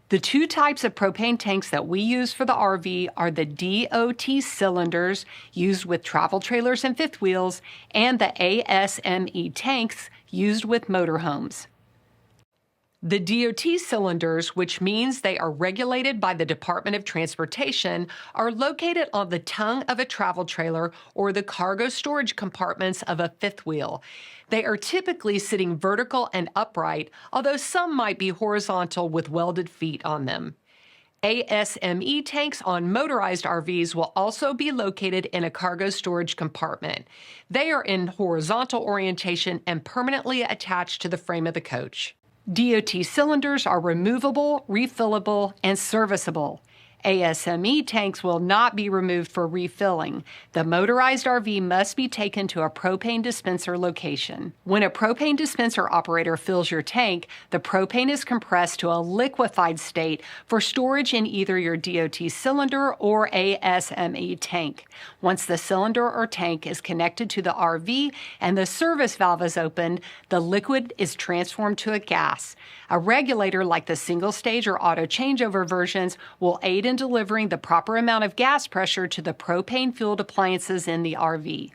The two types of propane tanks that we use for the RV are the DOT cylinders used with travel trailers and fifth wheels and the ASME tanks used with motorhomes. The DOT cylinders, which means they are regulated by the Department of Transportation, are located on the tongue of a travel trailer or the cargo storage compartments of a fifth wheel. They are typically sitting vertical and upright, although some might be horizontal with welded feet on them. ASME tanks on motorized RVs will also be located in a cargo storage compartment. They are in horizontal orientation and permanently attached to the frame of the coach. DOT cylinders are removable, refillable, and serviceable. ASME tanks will not be removed for refilling. The motorized RV must be taken to a propane dispenser location. When a propane dispenser operator fills your tank, the propane is compressed to a liquefied state for storage in either your DOT cylinder or ASME tank. Once the cylinder or tank is connected to the RV and the service valve is opened, the liquid is transformed to a gas. A regulator like the single-stage or auto-changeover versions will aid in delivering the proper amount of gas pressure to the propane-fueled appliances in the RV.